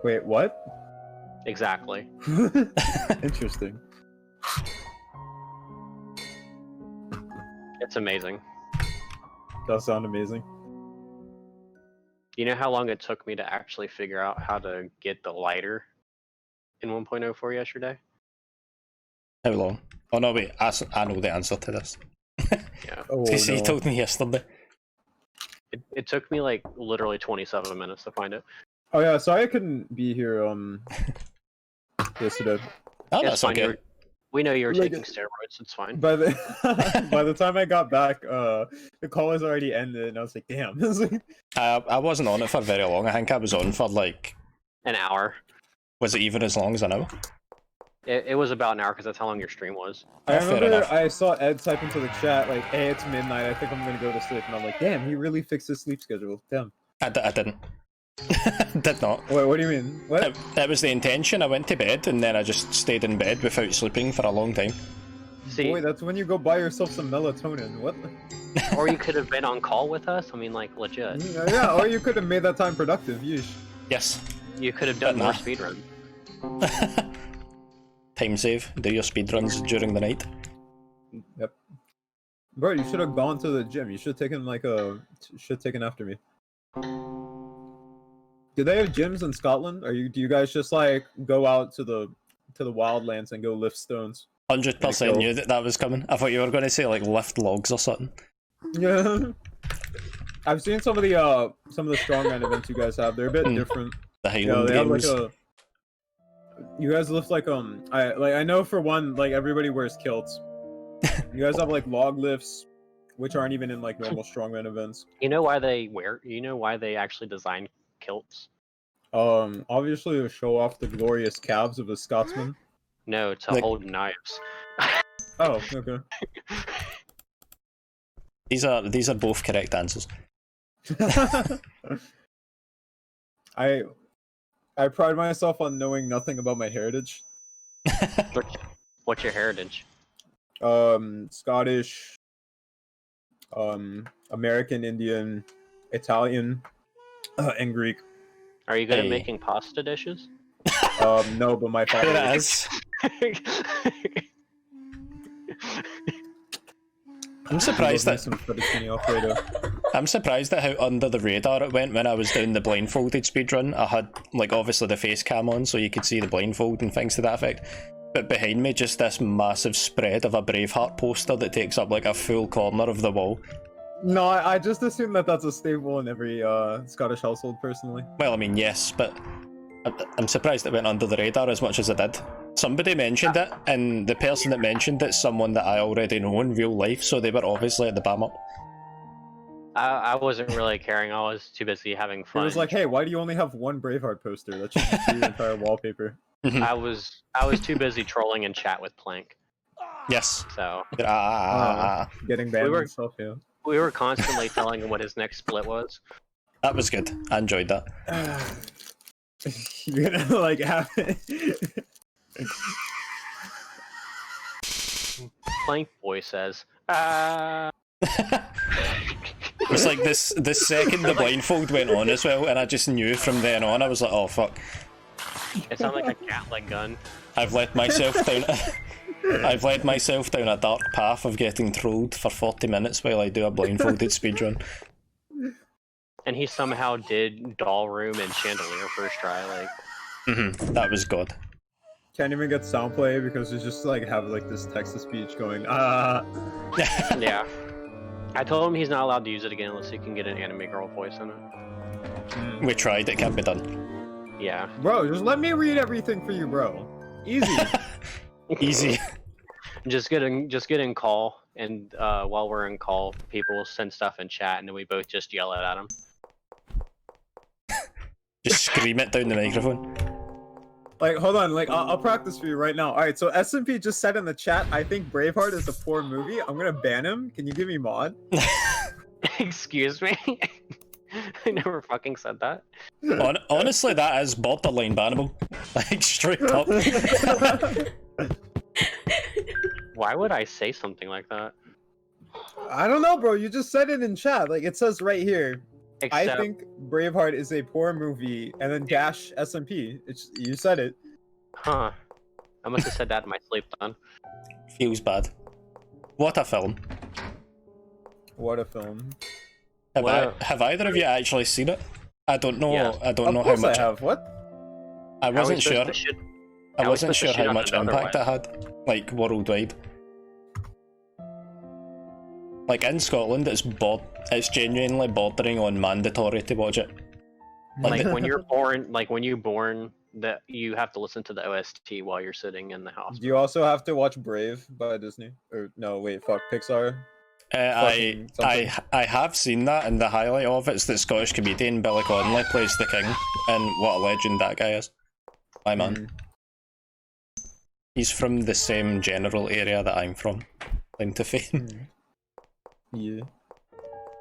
Wait, what? Exactly. Interesting. It's amazing. Does sound amazing. You know how long it took me to actually figure out how to get the lighter in 1.04 yesterday? How long? Oh no, wait, I know the answer to this. Yeah. Oh, You no. told me yesterday. It took me like literally 27 minutes to find it. Oh yeah, sorry I couldn't be here yesterday. Oh, It's that's fine. okay. We know you were Like, taking steroids. It's fine. By the time I got back, the call was already ended, and I was like, damn. I wasn't on it for very long. I think I was on for like... An hour. Was it even as long as an hour? It was about an hour because that's how long your stream was. I Fair remember enough. I saw Ed type into the chat like, "Hey, it's midnight. I think I'm gonna go to sleep." And I'm like, "Damn, he really fixed his sleep schedule." Damn. I didn't. Did not. Wait, what do you mean? What? It was the intention. I went to bed and then I just stayed in bed without sleeping for a long time. See, Boy, that's when you go buy yourself some melatonin. What? or you could have been on call with us. I mean, like, legit. Yeah, or you could have made that time productive. Yeesh. Yes. You could have done But more nah. speedrun. Time save. Do your speedruns during the night. Yep. Bro, you should have gone to the gym. You should have taken like after me. Do they have gyms in Scotland? Do you guys just like go out to the wildlands and go lift stones? 100% knew that was coming. I thought you were going to say like lift logs or something. Yeah. I've seen some of the strongman events you guys have. They're a bit different. The Highland They have games. like you guys lift like I know for one, like everybody wears kilts. You guys have like log lifts, which aren't even in like normal strongman events. You know why they actually design kilts? Obviously to show off the glorious calves of a Scotsman. No, to Like- hold knives. Oh, okay. These are both correct answers. I pride myself on knowing nothing about my heritage. What's your heritage? Scottish, American, Indian, Italian, and Greek. Are you good Hey. at making pasta dishes? No, but my father. There it is. is. I'm surprised Love me that some fettuccine Alfredo. I'm surprised at how under the radar it went when I was doing the blindfolded speedrun. I had like obviously the face cam on so you could see the blindfold and things to that effect. But behind me just this massive spread of a Braveheart poster that takes up like a full corner of the wall. No, I just assume that that's a staple in every Scottish household, personally. Well, I mean, yes, but I'm surprised it went under the radar as much as it did. Somebody mentioned it, and the person that mentioned it's someone that I already know in real life, so they were obviously at the bam up. I wasn't really caring. I was too busy having It fun. was like, hey, why do you only have one Braveheart poster? That should be your entire wallpaper. I was too busy trolling in chat with Plank. Yes. So Getting banned We were- and stuff, yeah. we were constantly telling him what his next split was. That was good. I enjoyed that. You're gonna like have it. Plank boy says, It's like this the second the blindfold went on as well, and I just knew from then on, I was like, oh fuck. It sounded like a Gatling gun. I've led myself down a dark path of getting trolled for 40 minutes while I do a blindfolded speedrun. And he somehow did Doll Room and Chandelier first try, like... That was God. Can't even get sound play because it's just like have like this text to speech going Yeah. I told him he's not allowed to use it again unless he can get an anime girl voice in it. We tried, it can't be done. Yeah. Bro, just let me read everything for you, bro. Easy. Easy. Just get in call, and while we're in call, people send stuff in chat, and then we both just yell it at them. Just scream it down the microphone. Like, hold on, like I'll practice for you right now. All right, so SMP just said in the chat, I think Braveheart is a poor movie. I'm gonna ban him. Can you give me mod? Excuse me? I never fucking said that. Honestly, that is borderline bannable. Like, straight up. Why would I say something like that? I don't know, bro. You just said it in chat. Like it says right here. Except, I think Braveheart is a poor movie, and then dash SMP. You said it. huh? I must have said that in my sleep then. Feels bad. What a film. What a film. Have either of you actually seen it? I don't know. Yes. I don't know Of how course much. I have. What? I wasn't sure. I how are we wasn't supposed to sure shit how on much it impact it had, like worldwide. Like in Scotland, it's genuinely bordering on mandatory to watch it. Like when you're born, that you have to listen to the OST while you're sitting in the hospital. Do you also have to watch Brave by Disney? Or no, wait, fuck, Pixar. I have seen that, and the highlight of it is that Scottish comedian Billy Connolly plays the king, and what a legend that guy is. My man. He's from the same general area that I'm from. Claim to fame. Yeah.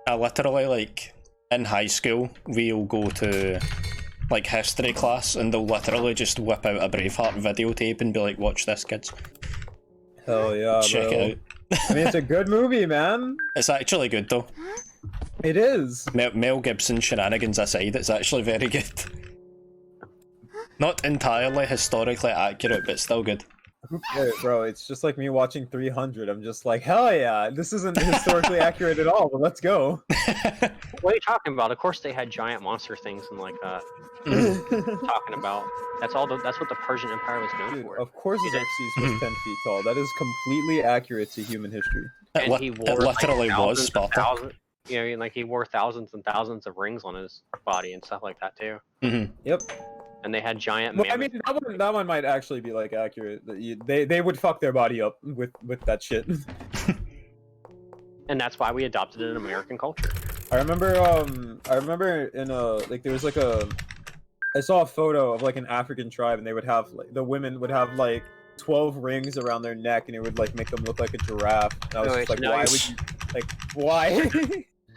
I literally, like, in high school, we'll go to, like, history class, and they'll literally just whip out a Braveheart videotape and be like, watch this, kids. Hell yeah, Check bro. it out. I mean, it's a good movie, man. It's actually good, though. It is. Mel Gibson shenanigans aside, it's actually very good. Not entirely historically accurate, but still good. Wait, bro, it's just like me watching 300. I'm just like, hell yeah, this isn't historically accurate at all, but let's go. What are you talking about? Of course they had giant monster things and like that. Talking about that's what the Persian Empire was known Dude, for. of course Xerxes was 10 feet tall. That is completely accurate to human history. And he wore literally like, was Sparta. You know, like he wore thousands and thousands of rings on his body and stuff like that too. Yep. And they had giant. Well, I mean, that one might actually be like accurate. They would fuck their body up with that shit. And that's why we adopted it in American culture. I remember in like there was like I saw a photo of like an African tribe, and they would have like the women would have like 12 rings around their neck, and it would like make them look like a giraffe. And I was just like, why would you why?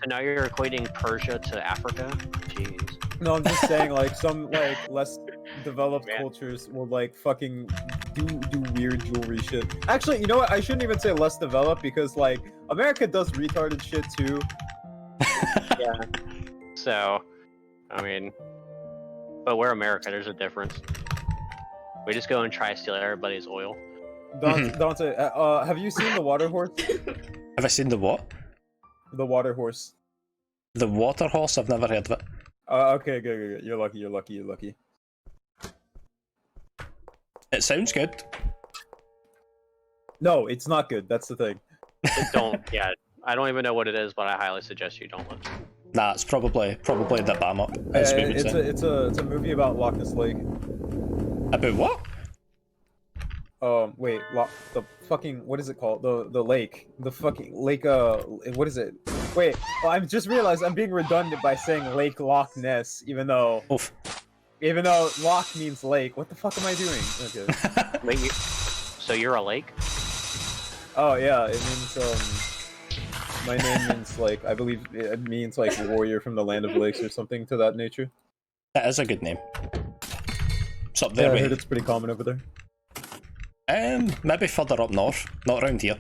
So now you're equating Persia to Africa? Jeez. No, I'm just saying like some like less developed cultures will like fucking do weird jewelry shit. Actually, you know what? I shouldn't even say less developed, because like America does retarded shit too. Yeah. So, I mean, but we're America. There's a difference. We just go and try to steal everybody's oil. Dante, have you seen the water horse? Have I seen the what? The water horse. The water horse? I've never heard of it. Okay, good. You're lucky. It sounds good. No, it's not good. That's the thing. Yeah, I don't even know what it is, but I highly suggest you don't look. Nah, it's probably the Bam Up. It's a movie about Loch Ness Lake. About what? Wait, the fucking, what is it called? The lake. The fucking lake, what is it? Wait, well, I've just realized I'm being redundant by saying Lake Loch Ness, even though Loch means lake. What the fuck am I doing? Okay. Wait, so you're a lake? Oh yeah, it means my name means like, I believe it means like warrior from the land of lakes or something to that nature. That is a good name. It's up there. Yeah, I heard it's pretty common over there. Maybe further up north, not around here.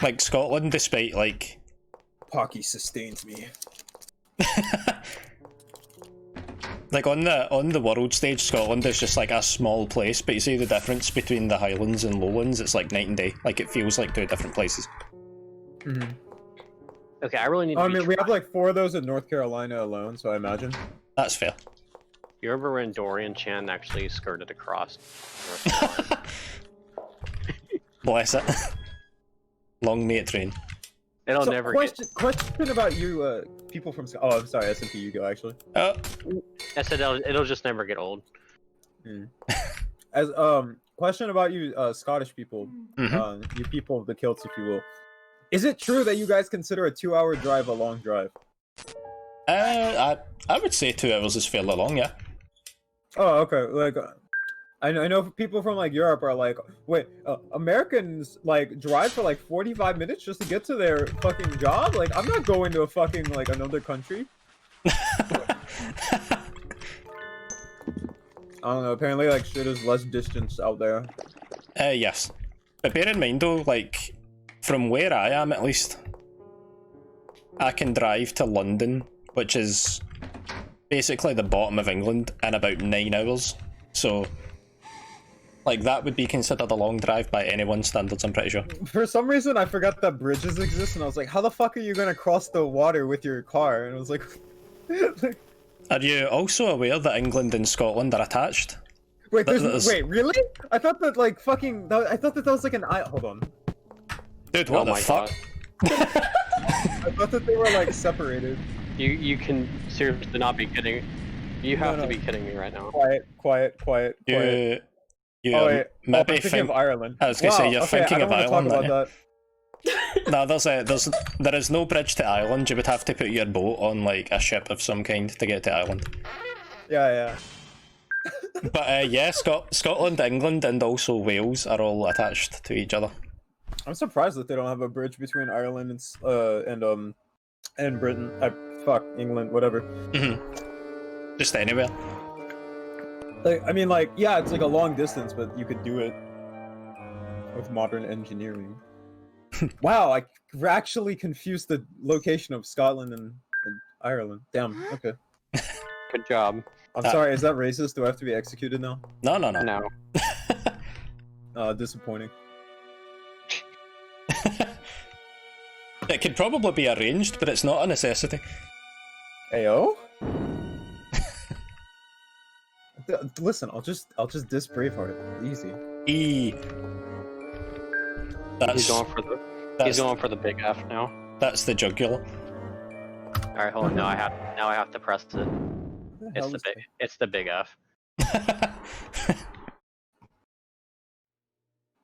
Like Scotland, despite like Pocky sustains me. like on the world stage, Scotland is just like a small place, but you see the difference between the Highlands and Lowlands, it's like night and day. Like it feels like two different places. Okay, I really need to we have like 4 of those in North Carolina alone, so I imagine. That's fair. You remember when Dorian Chan actually skirted across? Bless it. Long may it train. It'll So, never question about you, people from Scotland. Oh, I'm sorry, S&P, you go, actually. I said it'll just never get old. As question about you, Scottish people, you people of the kilts, if you will. Is it true that you guys consider a 2-hour drive a long drive? I would say 2 hours is fairly long, yeah. Oh, okay. Like, I know people from like Europe are like, wait, Americans like drive for like 45 minutes just to get to their fucking job? Like, I'm not going to a fucking like another country. I don't know. Apparently, like shit is less distance out there. Yes, but bear in mind though, like from where I am at least, I can drive to London, which is basically the bottom of England, in about 9 hours. So, like, that would be considered a long drive by anyone's standards, I'm pretty sure. For some reason, I forgot that bridges exist, and I was like, how the fuck are you gonna cross the water with your car? And I was like... Are you also aware that England and Scotland are attached? Wait, wait, really? I thought that, like, fucking... I thought that was like an island. Hold on. Dude, what the fuck? I thought that they were, like, separated. You can seriously not be kidding. You have to be kidding me right now. Quiet. You Oh, wait. maybe I'm thinking of Ireland. I was gonna say you're thinking of Ireland. Talk about No, there is no bridge to Ireland. You would have to put your boat on like a ship of some kind to get to Ireland. Yeah. But yeah, Scotland, England, and also Wales are all attached to each other. I'm surprised that they don't have a bridge between Ireland and Britain. Fuck, England, whatever. Just anywhere. Like, I mean, like, yeah, it's like a long distance, but you could do it with modern engineering. Wow, I actually confused the location of Scotland and Ireland. Damn. Okay. Good job. I'm sorry. Is that racist? Do I have to be executed now? No. Disappointing. It could probably be arranged, but it's not a necessity. Ayo? Listen, I'll just diss Braveheart. Easy. He's going for the big F now. That's the jugular. All right, hold on. Now I have to press it. It's the big F.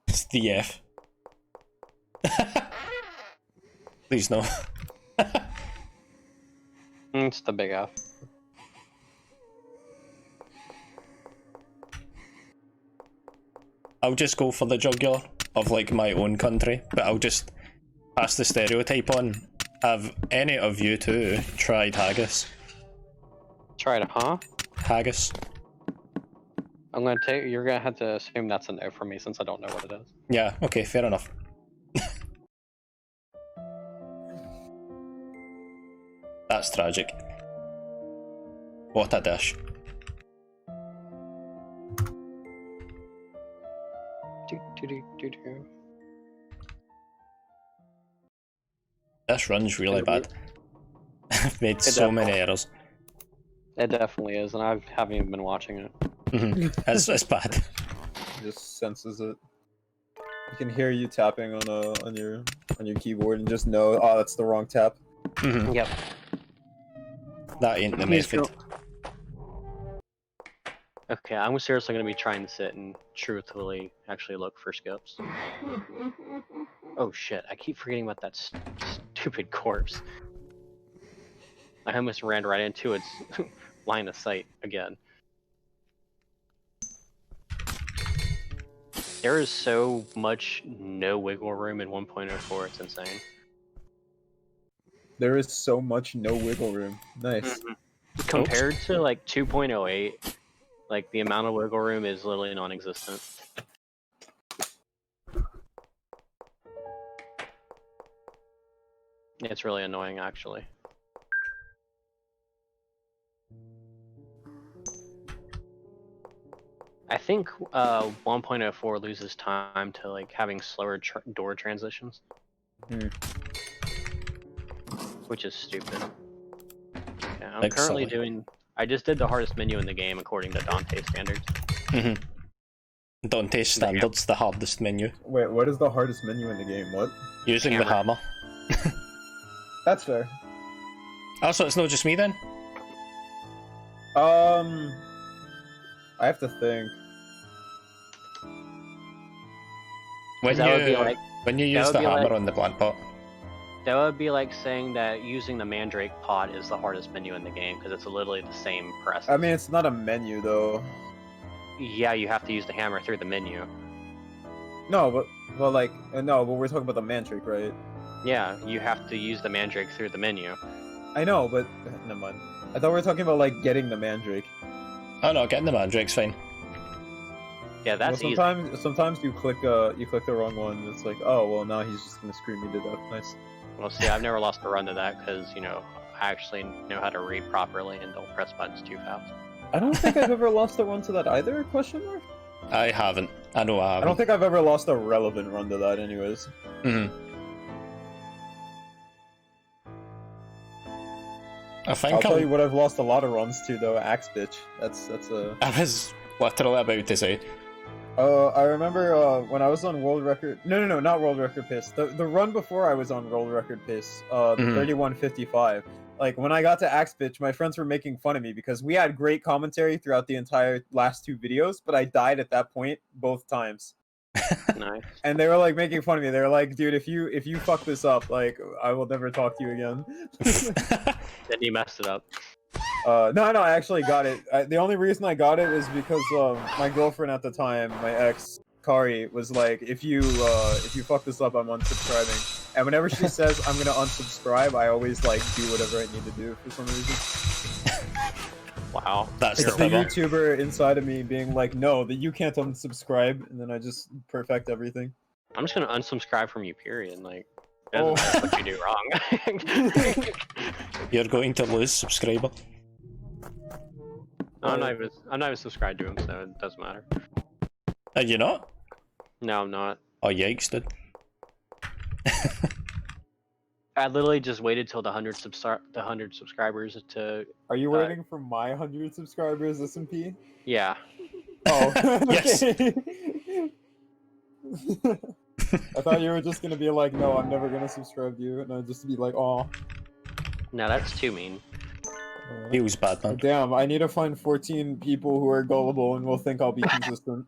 It's the F. Please no. It's the big F. I'll just go for the jugular of like my own country, but I'll just pass the stereotype on. Have any of you two tried haggis? Tried, huh? Haggis. You're gonna have to assume that's a no for me since I don't know what it is. Yeah, okay, fair enough. That's tragic. What a dish. This run's really bad. I've made so many errors. It definitely is, and I haven't even been watching it. It's bad. It just senses it. You can hear you tapping on your keyboard and just know, oh, that's the wrong tap. Yep. That ain't the method. Okay, I'm seriously gonna be trying to sit and truthfully actually look for skips. Oh shit, I keep forgetting about that stupid corpse. I almost ran right into its line of sight again. There is so much no wiggle room in 1.04, it's insane. There is so much no wiggle room. Nice. Compared to like 2.08, like the amount of wiggle room is literally non-existent. It's really annoying, actually. I think 1.04 loses time to like having slower door transitions, which is stupid. Yeah, I'm currently doing. I just did the hardest menu in the game according to Dante standards. Dante standards, the hardest menu. Wait, what is the hardest menu in the game? What? Using the hammer. That's fair. Also, it's not just me then? I have to think. When you use the hammer on the plant pot. That would be like saying that using the Mandrake pot is the hardest menu in the game because it's literally the same press. I mean, it's not a menu though. Yeah, you have to use the hammer through the menu. No, but we're talking about the Mandrake, right? Yeah, you have to use the Mandrake through the menu. I know, but never mind. I thought we were talking about like getting the Mandrake. Oh no, getting the Mandrake's fine. Yeah, that's sometimes you click the wrong one. And it's like, oh well, now he's just gonna scream me to death. Nice. Well, see, I've never lost a run to that because, you know, I actually know how to read properly and don't press buttons too fast. I don't think I've ever lost a run to that either, question mark? I haven't. I know I haven't. I don't think I've ever lost a relevant run to that anyways. Mm-hmm. I think I'll tell you what I've lost a lot of runs to though, Axe Bitch. That's a... I was literally about to say. I remember when I was on World Record... No, not World Record Pace. The run before I was on World Record Pace, the 3155. Like, when I got to Axe Bitch, my friends were making fun of me because we had great commentary throughout the entire last 2 videos, but I died at that point both times. Nice. And they were like making fun of me. They were like, dude, if you fuck this up, like, I will never talk to you again. Then you messed it up. No, I actually got it. The only reason I got it was because my girlfriend at the time, my ex, Kari, was like, if you fuck this up, I'm unsubscribing. And whenever she says I'm gonna unsubscribe, I always like do whatever I need to do for some reason. Wow. That's It's the the YouTuber inside of me being like, no, that you can't unsubscribe, and then I just perfect everything. I'm just gonna unsubscribe from you, period. Like, it Oh. doesn't matter what you do wrong. You're going to lose subscriber. I'm not even subscribed to him, so it doesn't matter. Are you not? No, I'm not. Oh yikes, dude. I literally just waited till the 100 subscribers to. Are you waiting for my 100 subscribers, SMP? Yeah. Oh, Yes. okay. I thought you were just gonna be like, no, I'm never gonna subscribe to you, and I'd just be like, aw. No, that's too mean. He was bad, man. Damn, I need to find 14 people who are gullible and will think I'll be consistent.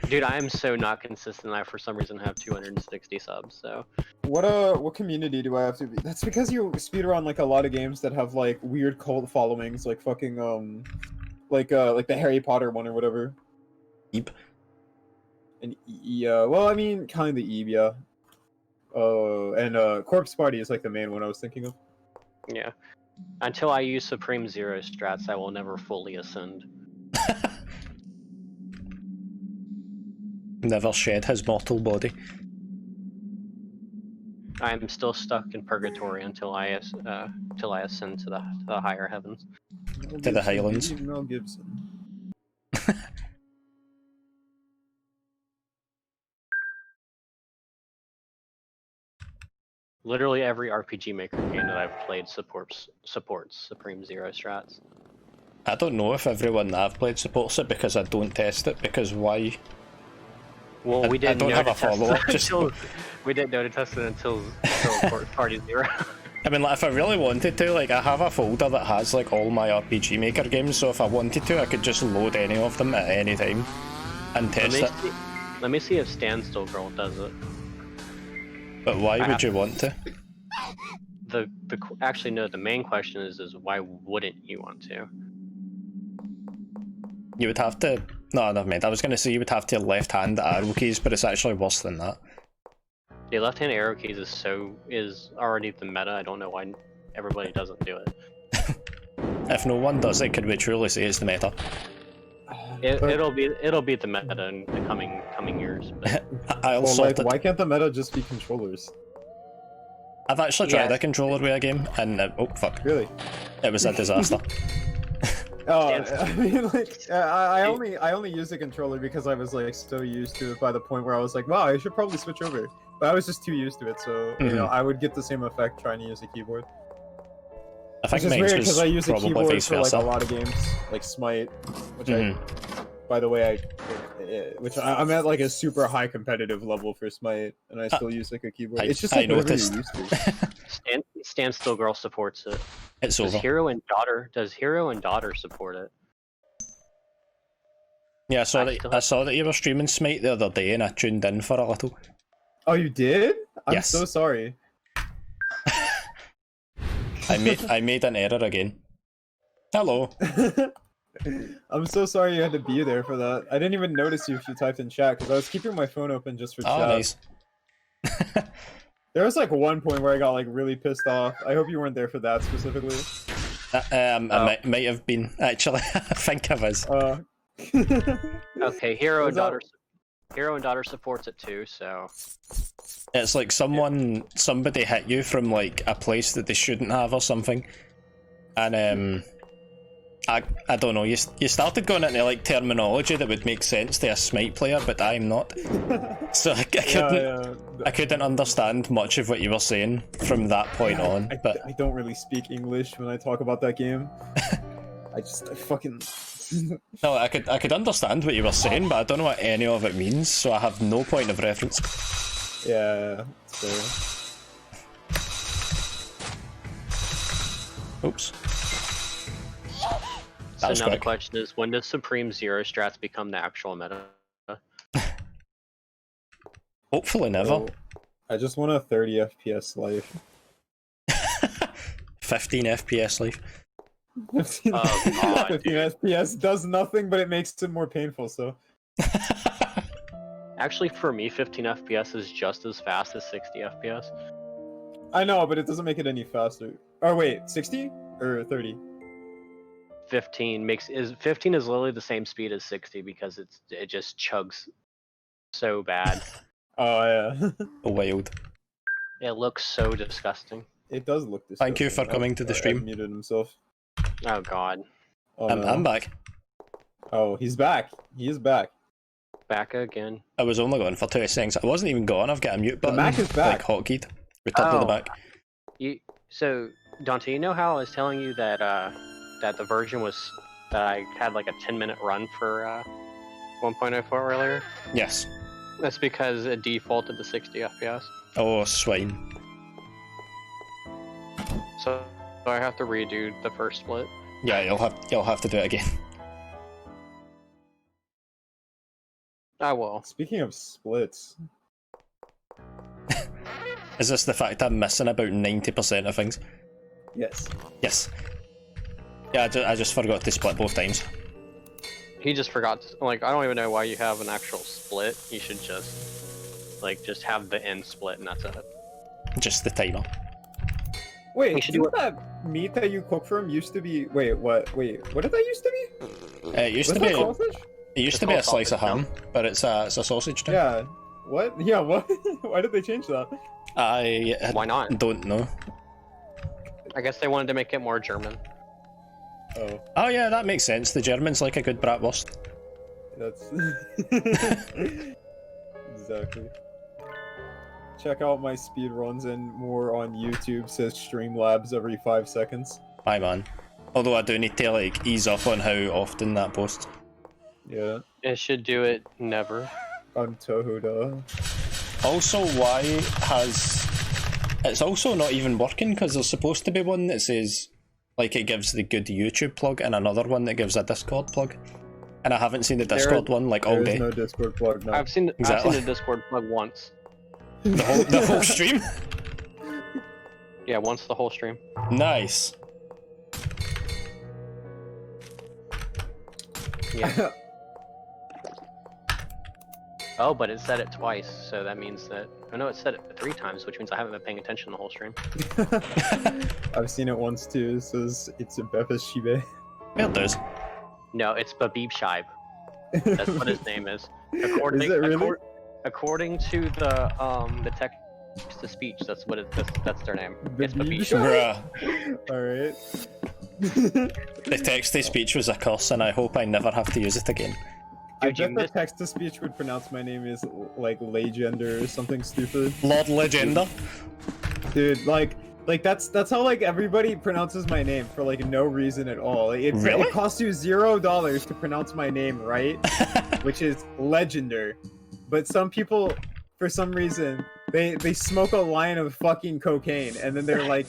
Dude, I am so not consistent. I for some reason have 260 subs. So. What community do I have to be? That's because you speedrun like a lot of games that have like weird cult followings, like fucking like the Harry Potter one or whatever. Eep. And yeah, well, I mean, kind of the Eve, yeah. And Corpse Party is like the main one I was thinking of. Yeah. Until I use Supreme Zero strats, I will never fully ascend. Never shed his mortal body. I am still stuck in purgatory until I ascend to the higher heavens. To the Highlands. Mel Gibson. Literally every RPG Maker game that I've played supports Supreme Zero strats. I don't know if everyone that I've played supports it because I don't test it, because why? Well, we didn't don't know have to a test follow-up, it just- until we didn't know to test it until Corpse Party Zero. I mean, like, if I really wanted to, like, I have a folder that has, like, all my RPG Maker games, so if I wanted to, I could just load any of them at any time and test it. Let me see if Standstill Girl does it. But why would you want to? Actually, no, the main question is why wouldn't you want to? You would have to... No, never mind. I was going to say you would have to left-hand the arrow keys, but it's actually worse than that. The left-hand arrow keys is already the meta. I don't know why everybody doesn't do it. If no one does it, could we truly say it's the meta? It'll be the meta in the coming years. But... I'll Well, sort like, it. why can't the meta just be controllers? I've actually tried Yeah. a controller with a game, and oh fuck, Really? it was a disaster. Oh, I mean, like, I only used the controller because I was like so used to it by the point where I was like, wow, I should probably switch over. But I was just too used to it, so you know, I would get the same effect trying to use a keyboard. I think Which is mine weird was because I use a probably keyboard vice for like versa. a lot of games, like Smite, which by the way, I'm at like a super high competitive level for Smite, and I still use like a keyboard. It's just like whatever you're used to. Standstill Girl supports it. It's Does over. Hero and Daughter support it? Yeah, I still I saw that you were streaming Smite the other day, and I tuned in for a little. Oh, you did? I'm Yes. so sorry. I made an error again. Hello. I'm so sorry you had to be there for that. I didn't even notice you if you typed in chat because I was keeping my phone open just for Oh, chat. nice. There was like one point where I got like really pissed off. I hope you weren't there for that specifically. I might have been actually. I think I was. Okay, Hero and Was that- Daughter. Hero and Daughter supports it too, so It's like somebody hit you from like a place that they shouldn't have or something, and I don't know. You started going into like terminology that would make sense to a Smite player, but I'm not. So I couldn't understand much of what you were saying from that point on. But I don't really speak English when I talk about that game. I fucking. no, I could understand what you were saying, but I don't know what any of it means, so I have no point of reference. Yeah, it's fair. Oops. So was now the quick. question is, when does Supreme Zero strats become the actual meta? Hopefully never. So, I just want a 30 FPS life. 15 FPS life. 15, Oh, God, 15 FPS does nothing, but it makes it more painful, so. Actually, for me, 15 FPS is just as fast as 60 FPS. I know, but it doesn't make it any faster. Oh wait, 60 or 30? 15 is literally the same speed as 60 because it just chugs so bad. Oh yeah. Wild. It looks so disgusting. It does look disgusting. Thank you for coming to the stream. Ed muted himself. Oh God. Oh, I'm no. back. Oh, he's back. He is back. Back again. I was only gone for 2 seconds. I wasn't even gone. I've got a mute button. Mac is back. Like hotkeyed. Returned to the Oh. back. So Dante, you know how I was telling you that that the version was that I had like a 10-minute run for 1.04 earlier? Yes. That's because it defaulted to 60 FPS. Oh, swine. So I have to redo the first split. Yeah, you'll have to do it again. I will. Speaking of splits. Is this the fact I'm missing about 90% of things? Yes. Yes. Yeah, I just forgot to split both times. He just forgot to, like, I don't even know why you have an actual split. You should just have the end split and that's it. Just the timer. Wait, We should didn't that meat that you cook for him used to be? Wait, what? Wait, what did that used to be? It used Was to that be. sausage? It used It's to be a called slice of sausage, ham, but it's a sausage now. Yeah. What? Yeah. What? Why did they change that? I Why not? don't know. I guess they wanted to make it more German. Oh, Oh yeah, that makes sense. The Germans like a good bratwurst. that's exactly. Check out my speed runs and more on YouTube. Says Streamlabs every 5 seconds. Hi man. Although I do need to like ease up on how often that posts. Yeah. It should do it never. On Tohoda. Also, why has it's also not even working because there's supposed to be one that says like it gives the good YouTube plug and another one that gives a Discord plug, and I haven't seen the Discord one like all There is day. no Discord plug now. I've seen Exactly. the Discord plug once. The whole stream. Yeah, once the whole stream. Nice. Yeah. Oh, but it said it twice, so that means that... Oh no, it said it 3 times, which means I haven't been paying attention the whole stream. I've seen it once too. It says it's a Befeshibe. Well, it does. No, it's Babib Shaib. That's what his name is. According, Is it really? according to the text to speech, that's what that's their name. It's Babib Babib Shaib? Shaib. Alright. The text-to-speech was a curse, and I hope I never have to use it again. I Dude, you bet the missed- text-to-speech would pronounce my name as like Legender or something stupid. Lord Legender. Dude, like that's how like everybody pronounces my name for like no reason at all. It Really? costs you $0 to pronounce my name right, which is Legender. But some people, for some reason, they smoke a line of fucking cocaine and then they're like,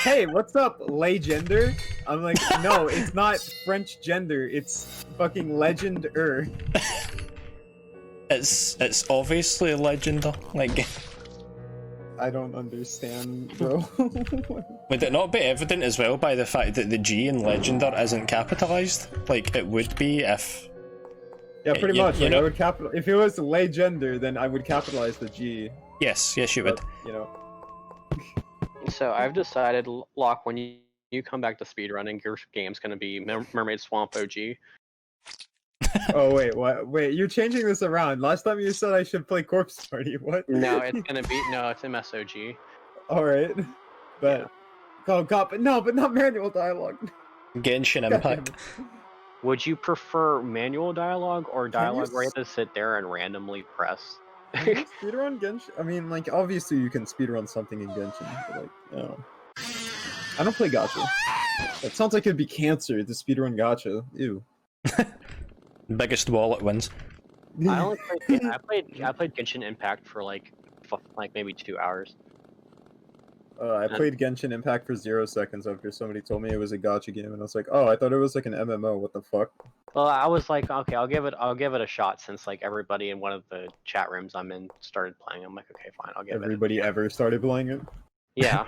"Hey, what's up, Legender?" I'm like, "No, it's not French gender. It's fucking Legender." It's obviously Legender. Like, I don't understand, bro. would it not be evident as well by the fact that the G in Legender isn't capitalized? Like it would be if. Yeah, pretty You- much. you Like, know- I would capital if it was Legender, then I would capitalize the G. Yes, you would. But, you know. So I've decided, Locke, when you come back to speedrunning, your game's gonna be Mermaid Swamp OG. Oh wait, what? Wait, you're changing this around. Last time you said I should play Corpse Party. What? No, it's gonna be no, it's MSOG. All right, but Yeah. oh god, but not manual dialogue. Genshin God damn Impact. it. Would you prefer manual dialogue or Can you dialogue where you have to sit there and randomly press? Can you speedrun Genshin? I mean, like, obviously you can speedrun something in Genshin, but like, no. I don't play gacha. That sounds like it'd be cancer to speedrun gacha. Ew. Biggest wallet wins. I only played I played Genshin Impact for like maybe 2 hours. I played Genshin Impact for 0 seconds after somebody told me it was a gacha game, and I was like, oh, I thought it was like an MMO. What the fuck? Well, I was like, okay, I'll give it a shot since like everybody in one of the chat rooms I'm in started playing. I'm like, okay, fine, I'll give Everybody it. ever started playing it? Yeah.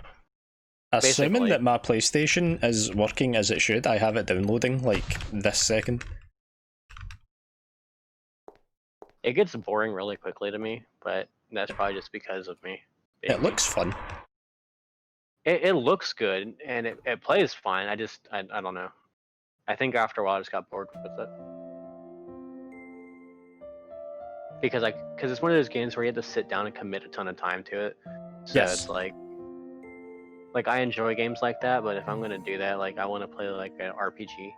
Assuming Basically. that my PlayStation is working as it should, I have it downloading like this second. It gets boring really quickly to me, but that's probably just because of me. It looks fun. It looks good and it plays fine. I don't know. I think after a while I just got bored with it. Because it's one of those games where you have to sit down and commit a ton of time to it. So Yes. it's like I enjoy games like that, but if I'm gonna do that, like I want to play like an RPG.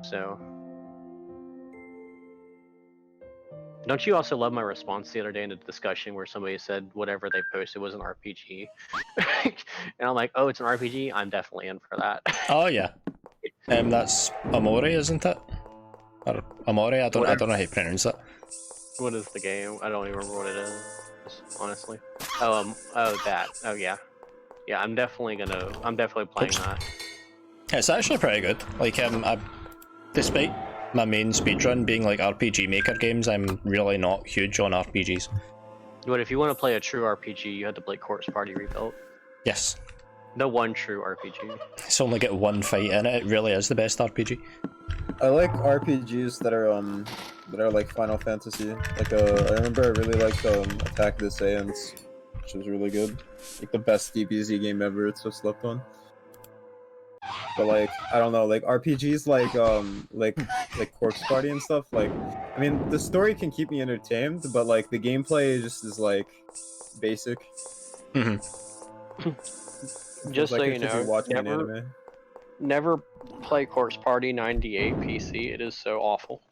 So don't you also love my response the other day in a discussion where somebody said whatever they posted was an RPG? And I'm like, oh, it's an RPG? I'm definitely in for that. Oh yeah. That's Amore, isn't it? Or Amore? I don't know how you pronounce it. What is the game? I don't even remember what it is, honestly. Oh, that. Oh yeah. Yeah, I'm definitely playing that. It's actually pretty good. Like despite my main speedrun being like RPG Maker games, I'm really not huge on RPGs. But if you want to play a true RPG, you have to play Corpse Party Rebuilt. Yes. The one true RPG. It's only got one fight in it. It really is the best RPG. I like RPGs that are like Final Fantasy. Like I remember I really liked Attack of the Saiyans, which was really good. Like the best DBZ game ever. It's so slept on. But like I don't know, like RPGs like Corpse Party and stuff. Like I mean, the story can keep me entertained, but like the gameplay just is like basic. Just like so it you should be know, watching an anime. never play Corpse Party 98 PC. It is so awful.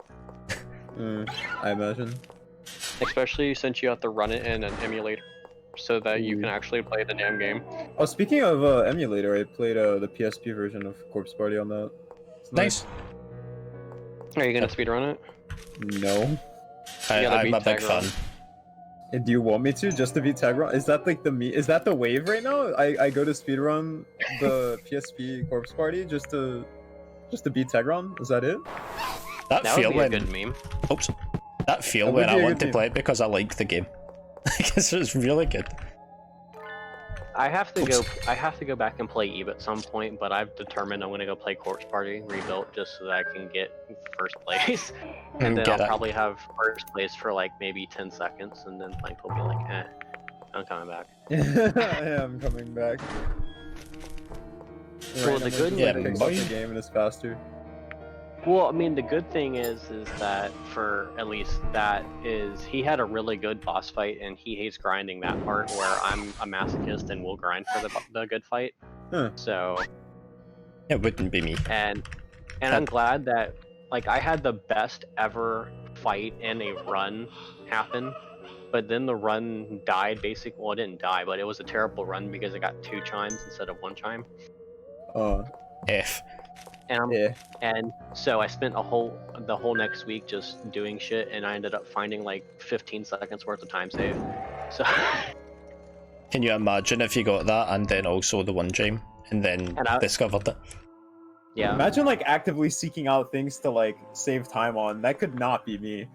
I imagine. Especially since you have to run it in an emulator so that you can actually play the damn game. Oh, speaking of emulator, I played the PSP version of Corpse Party on that. It's Nice. Are you gonna speedrun it? No. I'm a big fan. Do you want me to just to beat Tegron? Is that like is that the wave right now? I go to speedrun the PSP Corpse Party just to beat Tegron? Is that it? That That feel would be a when good meme. oops, that feel That when would I be a want good to play it because I like the game. Because it's really good. I have to go back and play Eve at some point, but I've determined I'm gonna go play Corpse Party Rebuilt just so that I can get first place. And then Get I'll it. probably have first place for like maybe 10 seconds, and then Plank will be like, I'm coming back. Yeah, I'm coming back. Well, the good Yeah, picks boy. up the game and it's faster. Well, I mean, the good thing is that for at least that is he had a really good boss fight, and he hates grinding that part where I'm a masochist and will grind for the good fight. Huh. So It wouldn't be me. and I'm glad that like I had the best ever fight in a run happen, but then the run died basically. Well, it didn't die, but it was a terrible run because it got 2 chimes instead of 1 chime. F. And so I spent the whole next week just doing shit, and I ended up finding like 15 seconds worth of time save. So Can you imagine if you got that and then also the 1 chime and then discovered it? yeah. Imagine like actively seeking out things to like save time on. That could not be me.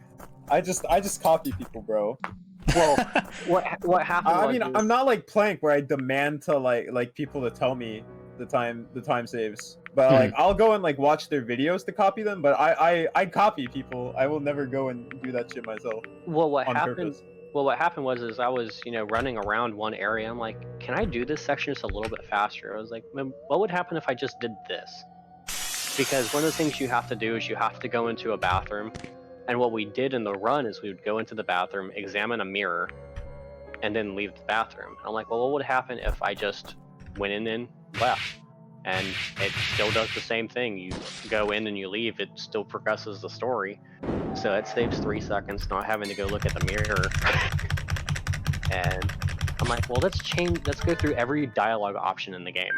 I just copy people, bro. Well, what happened? I mean, I'm not like Plank where I demand to like people to tell me the time saves. But like I'll go and like watch their videos to copy them, but I copy people. I will never go and do that shit myself. Well, what on happened? Purpose. Well, what happened was I was running around one area. I'm like, can I do this section just a little bit faster? I was like, what would happen if I just did this? Because one of the things you have to do is you have to go into a bathroom, And what we did in the run is we would go into the bathroom, examine a mirror, and then leave the bathroom. I'm like, well, what would happen if I just went in and left? And it still does the same thing. You go in and you leave, it still progresses the story. So it saves 3 seconds not having to go look at the mirror. And I'm like, well, let's go through every dialogue option in the game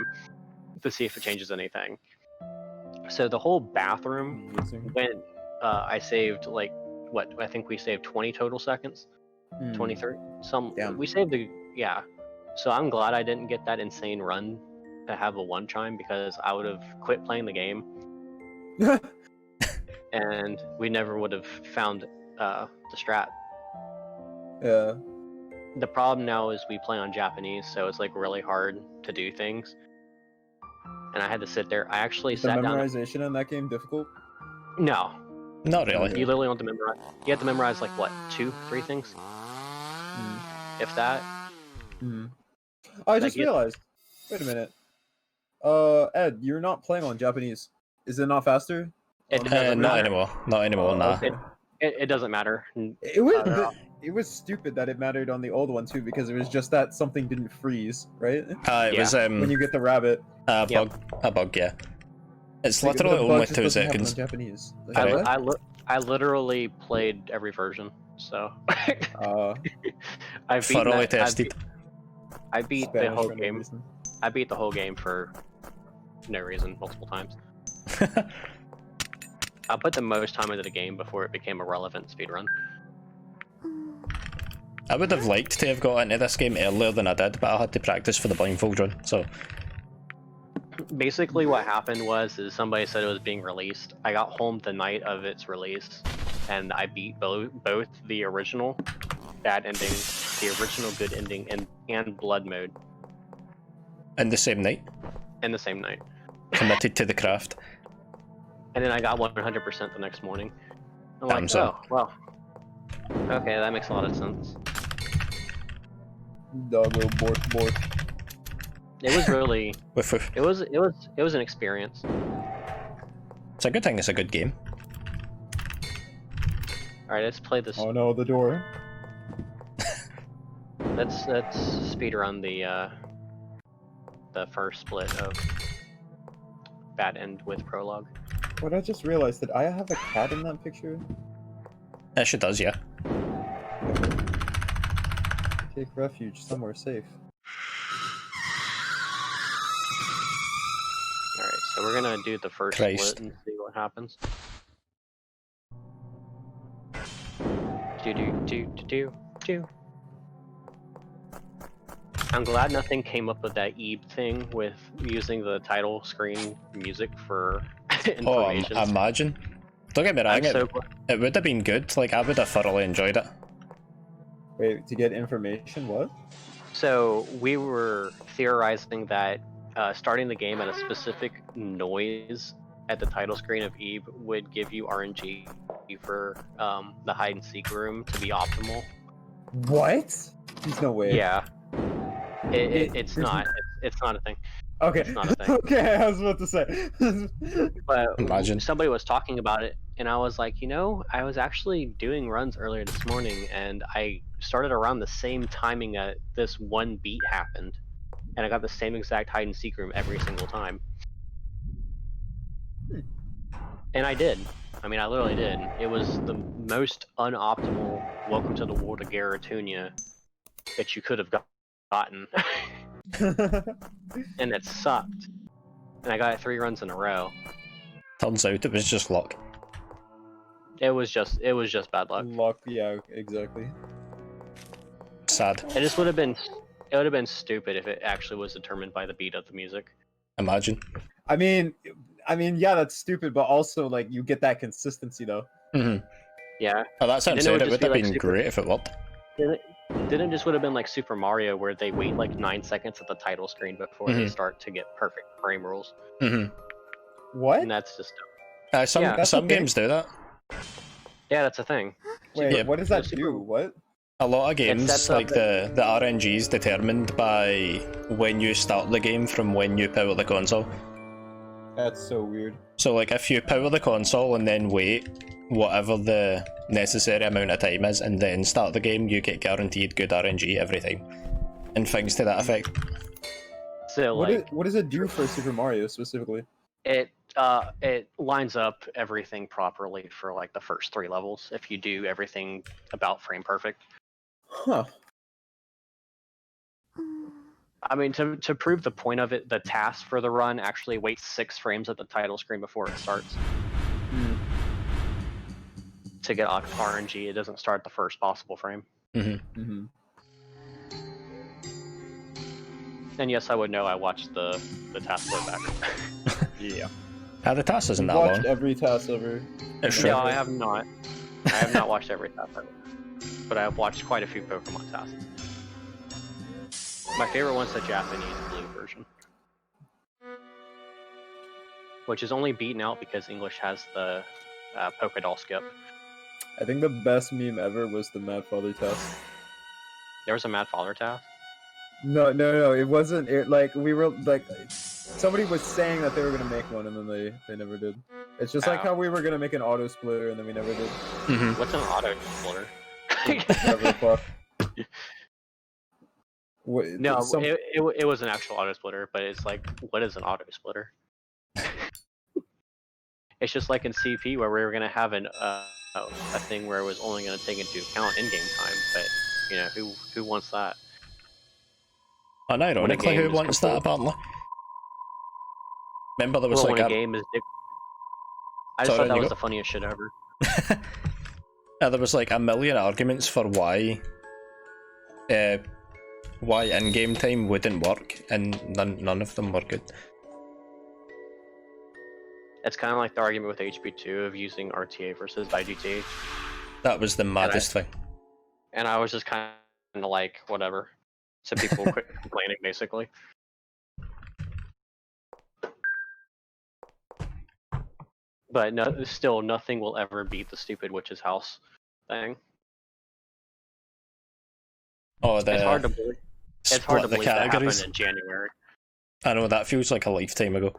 to see if it changes anything. So the whole bathroom went, I saved like, what, I think we saved 20 total seconds? 23? We saved yeah. So I'm glad I didn't get that insane run to have a one time, because I would have quit playing the game. And we never would have found the strat. Yeah. The problem now is we play on Japanese, so it's like really hard to do things. And I had to sit there. I actually sat down. Is the memorization in that game difficult? No. Not really. You literally want to memorize. You have to memorize like what, 2, 3 things, if that. I just realized. Wait a minute. Ed, you're not playing on Japanese. Is it not faster? It not anymore. Not anymore. Nah. Okay. It doesn't matter. It was stupid that it mattered on the old one too, because it was just that something didn't freeze, right? It was when you get the rabbit. A bug, yeah. It's literally only 2 seconds. Japanese. I literally played every version, so I thoroughly tested. I beat the whole game. I beat the whole game for no reason multiple times. I put the most time into the game before it became a relevant speedrun. I would have liked to have got into this game earlier than I did, but I had to practice for the blindfold run, so... Basically what happened was somebody said it was being released. I got home the night of its release, and I beat both the original bad ending, the original good ending, and blood mode. In the same night? In the same night. Committed to the craft. And then I got 100% the next morning. I'm Damn, like, so. oh, well. Okay, that makes a lot of sense. Doggo bork. It was really... Woof, woof. It was an experience. It's a good thing it's a good game. Alright, let's play this. Oh no, the door. Let's speedrun the first split of bad end with prologue. What I just realized, did I have a cat in that picture? She does, yeah. Take refuge somewhere safe. Alright, so we're gonna do the first split and see what happens. Do. I'm glad nothing came up with that Ebe thing with using the title screen music for information. Oh, imagine. Don't get me wrong, it would have been good. Like, I would have thoroughly enjoyed it. Wait, to get information, what? So, we were theorizing that starting the game at a specific noise at the title screen of Ebe would give you RNG for the hide and seek room to be optimal. What? There's no way. Yeah. It's not. It's not a thing. Okay. It's not a thing. Okay, I was about to say. But imagine. Somebody was talking about it, and I was like, you know, I was actually doing runs earlier this morning, and I started around the same timing that this one beat happened, and I got the same exact hide and seek room every single time. And I did. I mean, I literally did. It was the most unoptimal Welcome to the World of Garatunia that you could have gotten. And it sucked. And I got it 3 runs in a row. Turns out it was just luck. It was just bad luck. Luck, yeah, exactly. Sad. It would have been stupid if it actually was determined by the beat of the music. Imagine. I mean, yeah, that's stupid, but also, like, you get that consistency, though. Mm-hmm. Yeah. Oh, that sounds sad. It would have been great if it worked. Then it just would have been like Super Mario, where they wait like 9 seconds at the title screen before they start to get perfect frame rules. What? And that's just... some games do that. Yeah, that's a thing. Wait, Yeah. what does that do? What? A lot of games, sets like up the RNG is determined by when you start the game from when you power the console. That's so weird. So like if you power the console and then wait whatever the necessary amount of time is and then start the game, you get guaranteed good RNG every time. And things to that effect. So What does it do for Super Mario specifically? it lines up everything properly for like the first 3 levels if you do everything about frame perfect. Huh. I mean, to prove the point of it, the task for the run actually waits 6 frames at the title screen before it starts. To get RNG, it doesn't start the first possible frame. Mm-hmm. And yes, I would know. I watched the task playback. Yeah. The task isn't that Watched long. every task ever. It's No, short. I have not. I have not watched every task ever, but I have watched quite a few Pokemon tasks. My favorite one's the Japanese blue version, which is only beaten out because English has the polka doll skip. I think the best meme ever was the Mad Father task. There was a Mad Father task. No, it wasn't. It like we were like, somebody was saying that they were gonna make one, and then they never did. It's just like how we were gonna make an auto splitter, and then we never did. What's an auto splitter? Whatever the fuck. No, it was an actual auto splitter, but it's like, what is an auto splitter? It's just like in CP where we were gonna have a thing where it was only gonna take into account in-game time, but you know who wants that? And ironically, who wants that apparently? Remember there was well, like when a game is. I just thought that was the funniest shit ever. There was like a million arguments for why in-game time wouldn't work, and none of them were good. It's kind of like the argument with HP2 of using RTA versus IGTH. That was the maddest thing. And I was just kind of like, whatever. So people quit complaining, basically. But no, still, nothing will ever beat the stupid witch's house thing. Oh, it's hard to believe. It's hard to believe that happened in January. I know, that feels like a lifetime ago.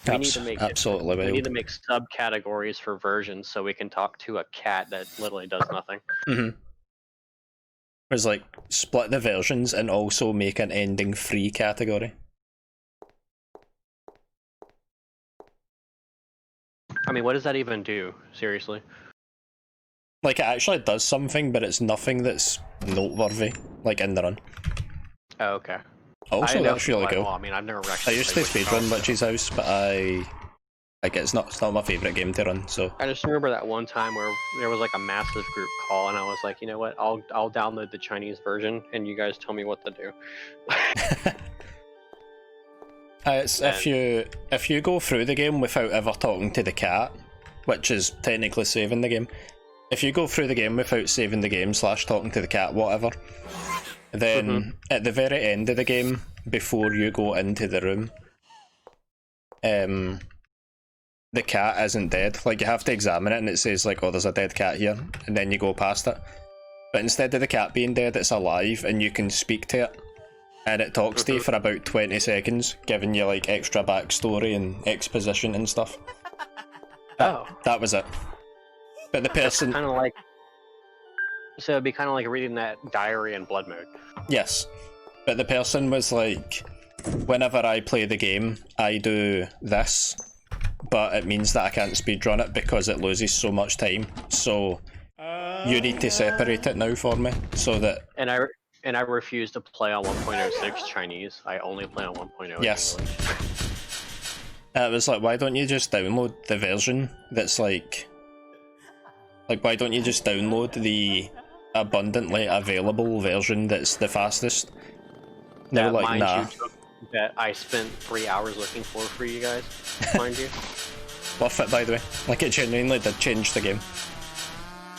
We need to make absolutely we need to make subcategories for versions so we can talk to a cat that literally does nothing. It's like split the versions and also make an ending free category. I mean, what does that even do? Seriously? Like, it actually does something, but it's nothing that's noteworthy, like in the run. Oh, okay. Also, that's really cool. Well, I mean, I've never actually. I used to speedrun Witch's House, but it's not my favourite game to run. So I just remember that one time where there was like a massive group call, and I was like, you know what? I'll download the Chinese version, and you guys tell me what to do. It's if you go through the game without ever talking to the cat, which is technically saving the game. If you go through the game without saving the game / talking to the cat, whatever, then at the very end of the game, before you go into the room, the cat isn't dead. Like, you have to examine it and it says like, oh, there's a dead cat here, and then you go past it. But instead of the cat being dead, it's alive and you can speak to it, and it talks to you for about 20 seconds, giving you like extra backstory and exposition and stuff. That was it. But the person kind of like, so it'd be kind of like reading that diary in Blood Mode. Yes, but the person was like, whenever I play the game, I do this, but it means that I can't speedrun it because it loses so much time. So you need to separate it now for me, so that. And I refuse to play on 1.06 Chinese. I only play on 1.0. Yes. It was like, why don't you just download the version that's like, why don't you just download the abundantly available version that's the fastest? They're like, nah. That I spent 3 hours looking for you guys, mind you. Worth it, by the way. Like, it genuinely did change the game.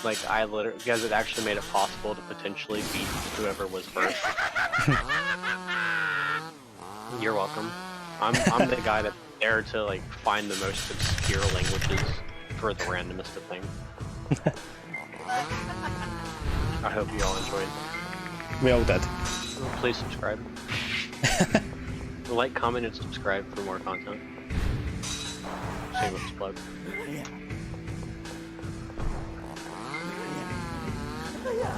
Like, I literally, because it actually made it possible to potentially beat whoever was first. You're welcome. I'm the guy that's there to like find the most obscure languages for the randomest of things. I hope you all enjoyed. We all did. Please subscribe. Like, comment, and subscribe for more content. Shameless plug.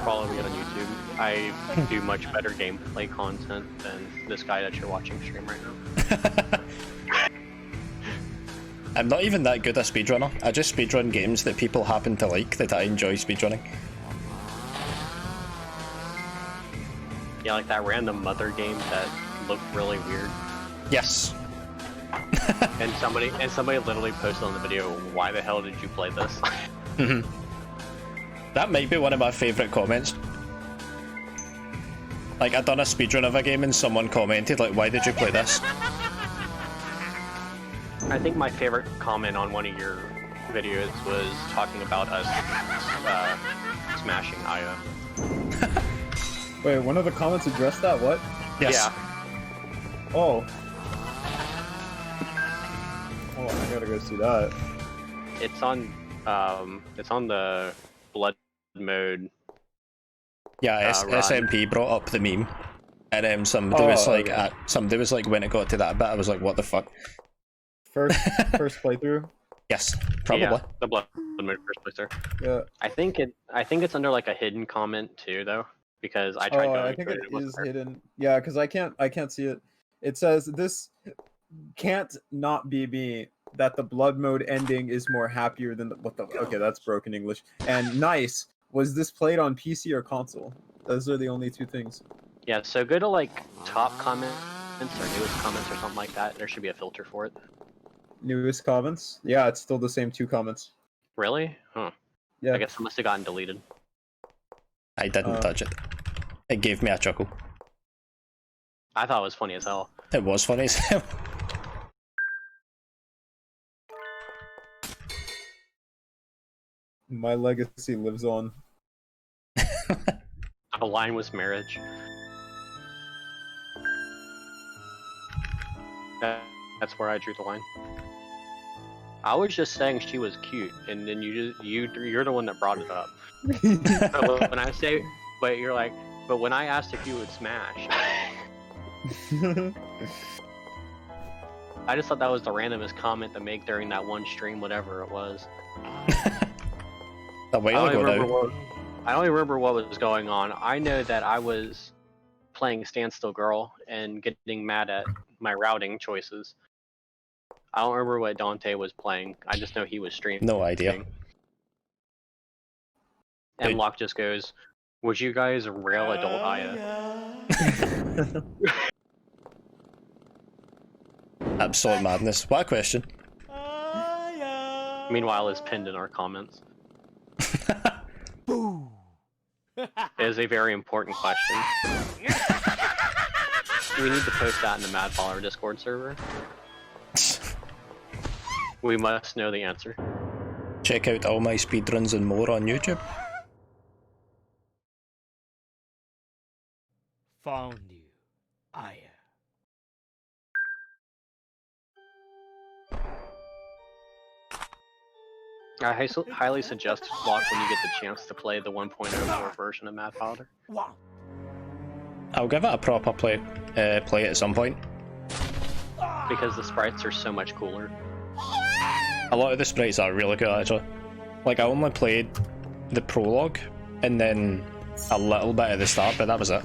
Follow me on YouTube. I do much better gameplay content than this guy that you're watching stream right now. I'm not even that good a speedrunner. I just speedrun games that people happen to like that I enjoy speedrunning. Yeah, like that random mother game that looked really weird. Yes. And somebody literally posted on the video, "Why the hell did you play this?" That might be one of my favourite comments. Like, I'd done a speedrun of a game and someone commented, like, why did you play this? I think my favorite comment on one of your videos was talking about us smashing Aya. Wait, one of the comments addressed that? What? Yes. Yeah. Oh. Oh, I gotta go see that. It's on the blood mode. Yeah, SMP brought up the meme, and somebody was like, when it got to that bit, I was like, what the fuck? First playthrough. Yes, probably. Yeah, the blood mode first playthrough. Yeah. I think it's under like a hidden comment too, though, because I tried going. I think it is hidden. Yeah, because I can't see it. It says this can't not be me. That the blood mode ending is more happier than the okay, that's broken English. And nice. Was this played on PC or console? Those are the only two things. Yeah, so go to like top comments or newest comments or something like that. There should be a filter for it. Newest comments? Yeah, it's still the same 2 comments. Really? Huh. Yeah. I guess it must have gotten deleted. I didn't touch it. It gave me a chuckle. I thought it was funny as hell. It was funny as hell. My legacy lives on. A line was marriage. That's where I drew the line. I was just saying she was cute, and then you're the one that brought it up. But when I say, but when I asked if you would smash, I just thought that was the randomest comment to make during that one stream, whatever it was. I don't remember what was going on. I know that I was playing Standstill Girl and getting mad at my routing choices. I don't remember what Dante was playing. I just know he was streaming. No idea. And Locke just goes, "Would you guys rail adult Aya?" Absolute madness. What a question. Meanwhile, it's pinned in our comments. It is a very important question. We need to post that in the Mad Baller Discord server. We must know the answer. Check out all my speedruns and more on YouTube. Found you, Aya. I highly suggest Locke when you get the chance to play the 1.04 version of Mad Powder. I'll give it a proper play at some point. Because the sprites are so much cooler. A lot of the sprites are really cool, actually. Like, I only played the prologue and then a little bit at the start, but that was it.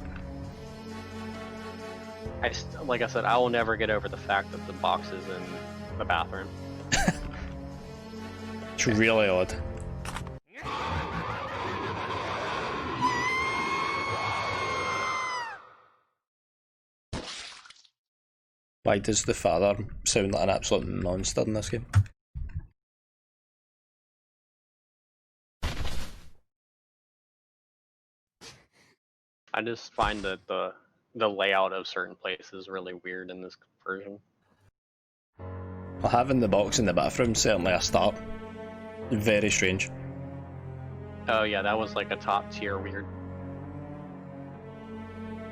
Like I said, I will never get over the fact that the box is in the bathroom. It's really odd. Why does the father sound like an absolute monster in this game? I just find that the layout of certain places really weird in this version. Well, having the box in the bathroom certainly a start. Very strange. Oh yeah, that was like a top tier weird.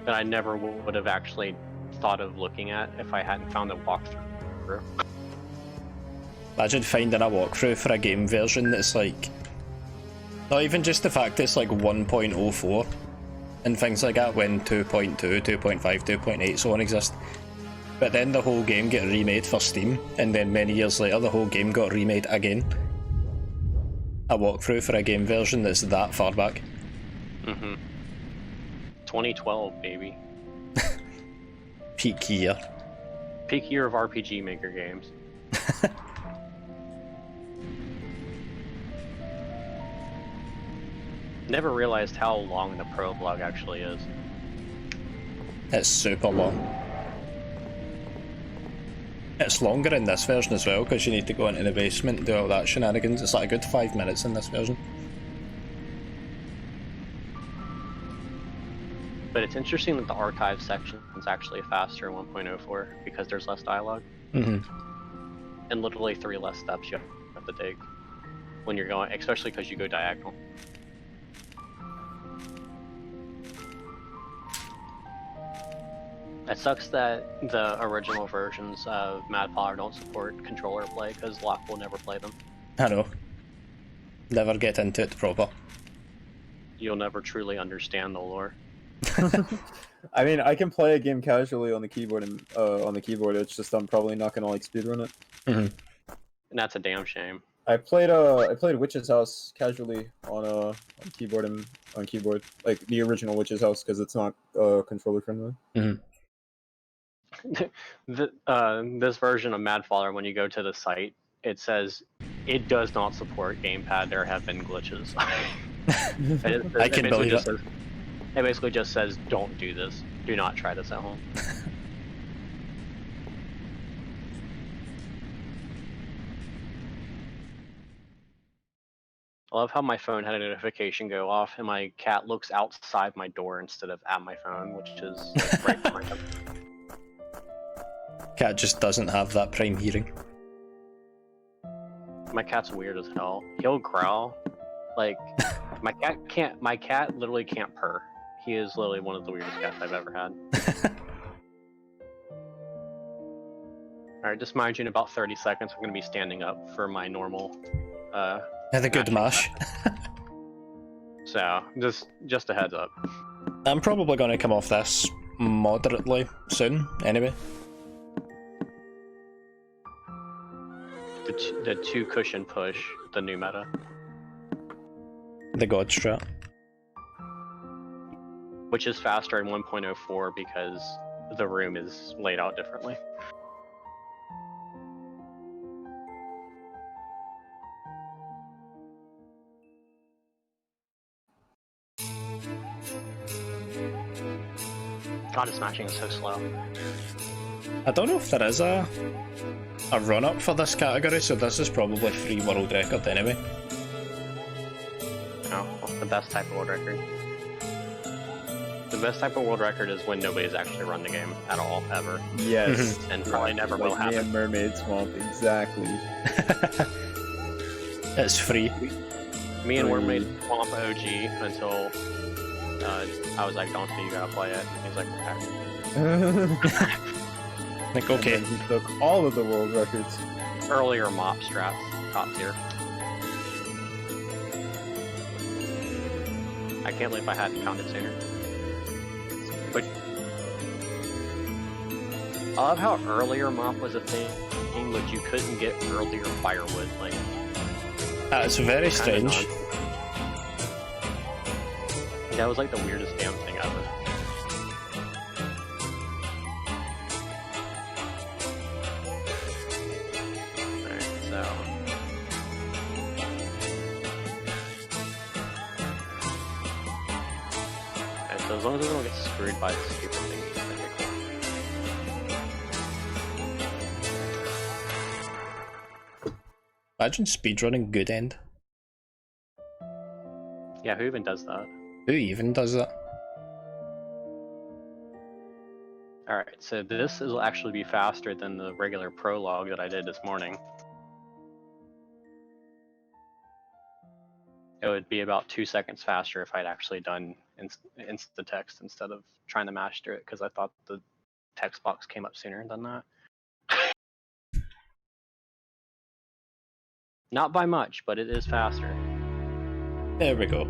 That I never would have actually thought of looking at if I hadn't found a walkthrough. Imagine finding a walkthrough for a game version that's like... Not even just the fact it's like 1.04 and things like that when 2.2, 2.5, 2.8 so on exist. But then the whole game got remade for Steam, and then many years later the whole game got remade again. A walkthrough for a game version that's that far back. 2012, baby. Peak year. Peak year of RPG Maker games. Never realized how long the prologue actually is. It's super long. It's longer in this version as well, because you need to go into the basement and do all that shenanigans. It's like a good 5 minutes in this version. But it's interesting that the archive section is actually faster in 1.04 because there's less dialogue. And literally 3 less steps you have to take when you're going, especially because you go diagonal. It sucks that the original versions of Mad Power don't support controller play because Locke will never play them. I know. Never get into it proper. You'll never truly understand the lore. I mean, I can play a game casually on the keyboard and it's just I'm probably not gonna like speedrun it. And that's a damn shame. I played Witch's House casually on keyboard and on keyboard, like the original Witch's House, because it's not controller friendly. This version of Mad Father, when you go to the site, it says it does not support gamepad. There have been glitches. I can believe it. It basically just says, don't do this. Do not try this at home. I love how my phone had a notification go off and my cat looks outside my door instead of at my phone, which is like, right behind him. Cat just doesn't have that prime hearing. My cat's weird as hell. He'll growl. Like, my cat literally can't purr. He is literally one of the weirdest cats I've ever had. Alright, just mind you, in about 30 seconds I'm going to be standing up for my normal, The good mash. So, just a heads up. I'm probably going to come off this moderately soon, anyway. The 2 cushion push, the new meta. The god strat. Which is faster in 1.04 because the room is laid out differently. God, his matching is so slow. I don't know if there is a run-up for this category, so this is probably free world record anyway. No, what's the best type of world record? The best type of world record is when nobody's actually run the game at all, ever. Yes. And probably never like will happen. Me and Mermaid Swamp, exactly. It's free. Me and Mermaid Swamp OG until I was like, Dante, you gotta play it. And he's like, okay. Like, okay. And then he took all of the world records. Earlier mop strats, top tier. I can't believe I hadn't found it sooner. But I love how earlier mop was a thing, but you couldn't get earlier firewood. Like, It's very strange. that was like the weirdest damn thing ever. Alright, so so as long as I don't get screwed by the stupid thing, it's pretty cool. Imagine speedrunning good end. Yeah, who even does that? Who even does that? Alright, so this will actually be faster than the regular prologue that I did this morning. It would be about 2 seconds faster if I'd actually done insta text instead of trying to mash through it, because I thought the text box came up sooner than that. Not by much, but it is faster. There we go.